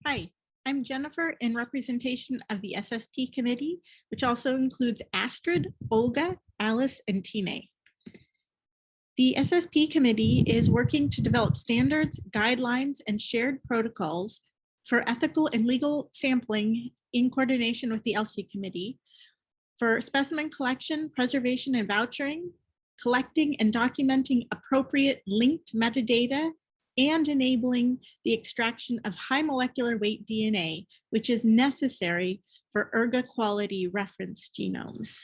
Hi, I'm Jennifer in representation of the SSP committee, which also includes Astrid, Olga, Alice, and Tine. The SSP committee is working to develop standards, guidelines, and shared protocols for ethical and legal sampling in coordination with the LC committee for specimen collection, preservation, and vouchering, collecting and documenting appropriate linked metadata, and enabling the extraction of high molecular weight DNA, which is necessary for ERGA quality reference genomes.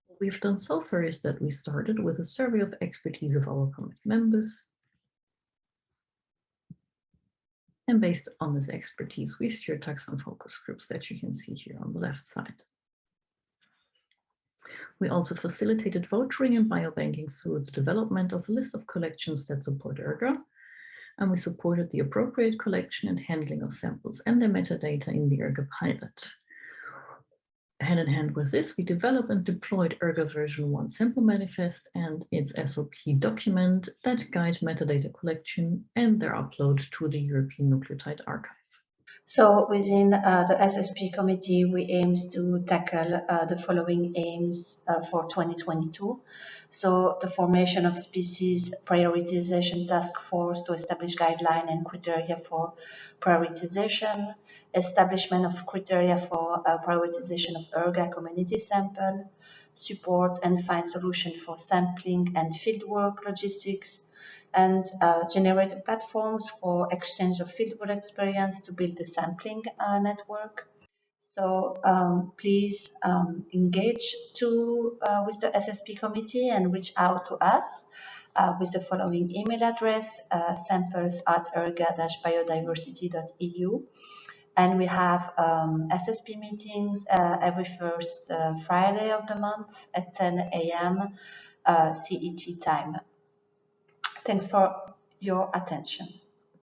What we've done so far is that we started with a survey of expertise of our committee members. And based on this expertise, we steered taxon focus groups that you can see here on the left side. We also facilitated vouchering and biobanking through the development of a list of collections that support ERGA, and we supported the appropriate collection and handling of samples and their metadata in the ERGA pilot. Hand in hand with this, we developed and deployed ERGA version 1 sample manifest and its SOP document that guide metadata collection and their upload to the European Nucleotide Archive. So within the SSP committee, we aim to tackle the following aims for 2022. So the formation of species prioritization task force to establish guidelines and criteria for prioritization, establishment of criteria for prioritization of ERGA community sample, support and find solution for sampling and fieldwork logistics, and generate platforms for exchange of fieldwork experience to build the sampling network. So please engage with the SSP committee and reach out to us with the following email address, samples@erga-biodiversity.eu. And we have SSP meetings every first Friday of the month at 10 a.m. CET time. Thanks for your attention.